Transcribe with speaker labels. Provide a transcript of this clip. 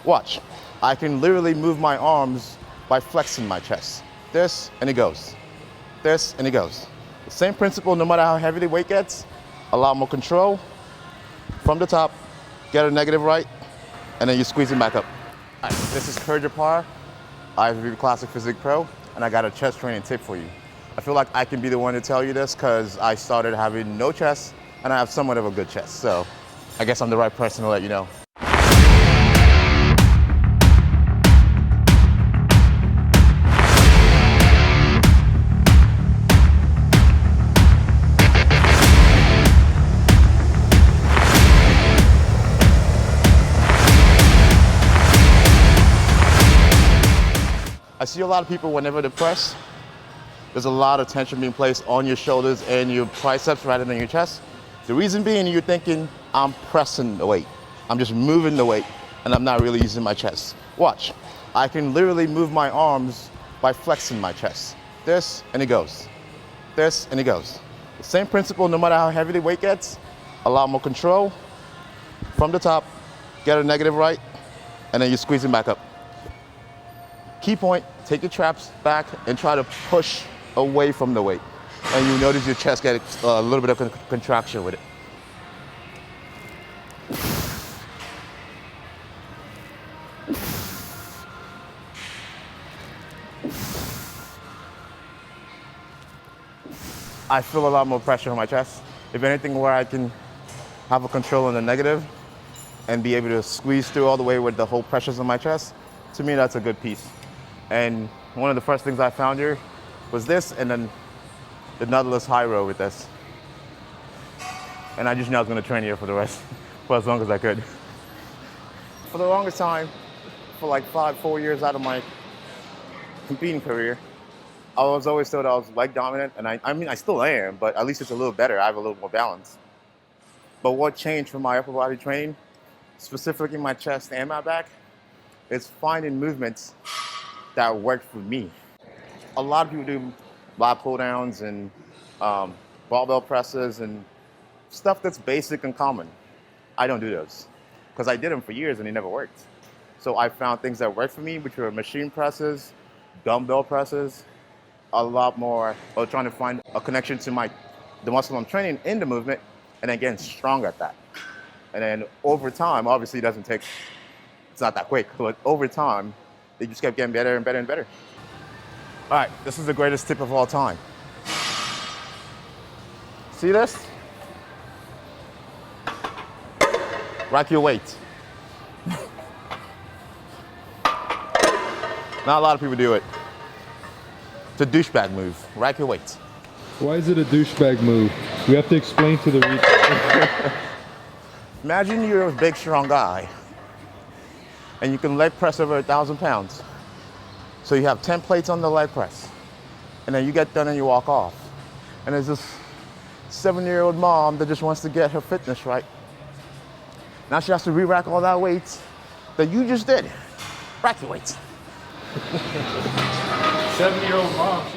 Speaker 1: Watch. I can literally move my arms by flexing my chest. This, and it goes. This, and it goes. The same principle, no matter how heavy the weight gets, a lot more control. From the top, get a negative right, and then you squeeze it back up. All right, this is Opara, IFBB Classic Physique Pro, and I got a chest training tip for you. I feel like I can be the one to tell you this because I started having no chest, and I have somewhat of a good chest, so I guess I'm the right person to let you know. I see a lot of people whenever they press, there's a lot of tension being placed on your shoulders and your triceps rather than your chest. The reason being you're thinking, I'm pressing the weight. I'm just moving the weight and I'm not really using my chest. Watch, I can literally move my arms by flexing my chest. This, and it goes. This, and it goes. The same principle, no matter how heavy the weight gets, a lot more control. From the top, get a negative right, and then you squeeze it back up. Key point, take your traps back and try to push away from the weight. And you notice your chest get a little bit of contraction with it. I feel a lot more pressure on my chest. If anything, where I can have a control on the negative and be able to squeeze through all the way with the whole pressures on my chest, to me, that's a good piece. And one of the first things I found here was this, and then the nuttless high row with this. And I just knew I was going to train here for the rest, for as long as I could. For the longest time, for like 4 years out of my competing career, I was always told I was leg dominant, and I mean, I still am, but at least it's a little better. I have a little more balance. But what changed from my upper body training, specifically my chest and my back, is finding movements that worked for me. A lot of people do lat pull downs and barbell presses and stuff that's basic and common. I don't do those because I did them for years and they never worked. So I found things that worked for me, which were machine presses, dumbbell presses, a lot more of trying to find a connection to the muscle I'm training in the movement and then getting strong at that. And then over time, obviously it's not that quick, but over time, they just kept getting better and better and better. All right, this is the greatest tip of all time. See this? Rack your weight. Not a lot of people do it. It's a douchebag move. Rack your weight.
Speaker 2: Why is it a douchebag move? We have to explain to the reader.
Speaker 1: Imagine you're a big, strong guy and you can leg press over 1,000 pounds. So you have 10 plates on the leg press. And then you get done and you walk off. And there's this 7-year-old mom that just wants to get her fitness right. Now she has to re-rack all that weight that you just did. Rack your weights.
Speaker 2: 7-year-old mom.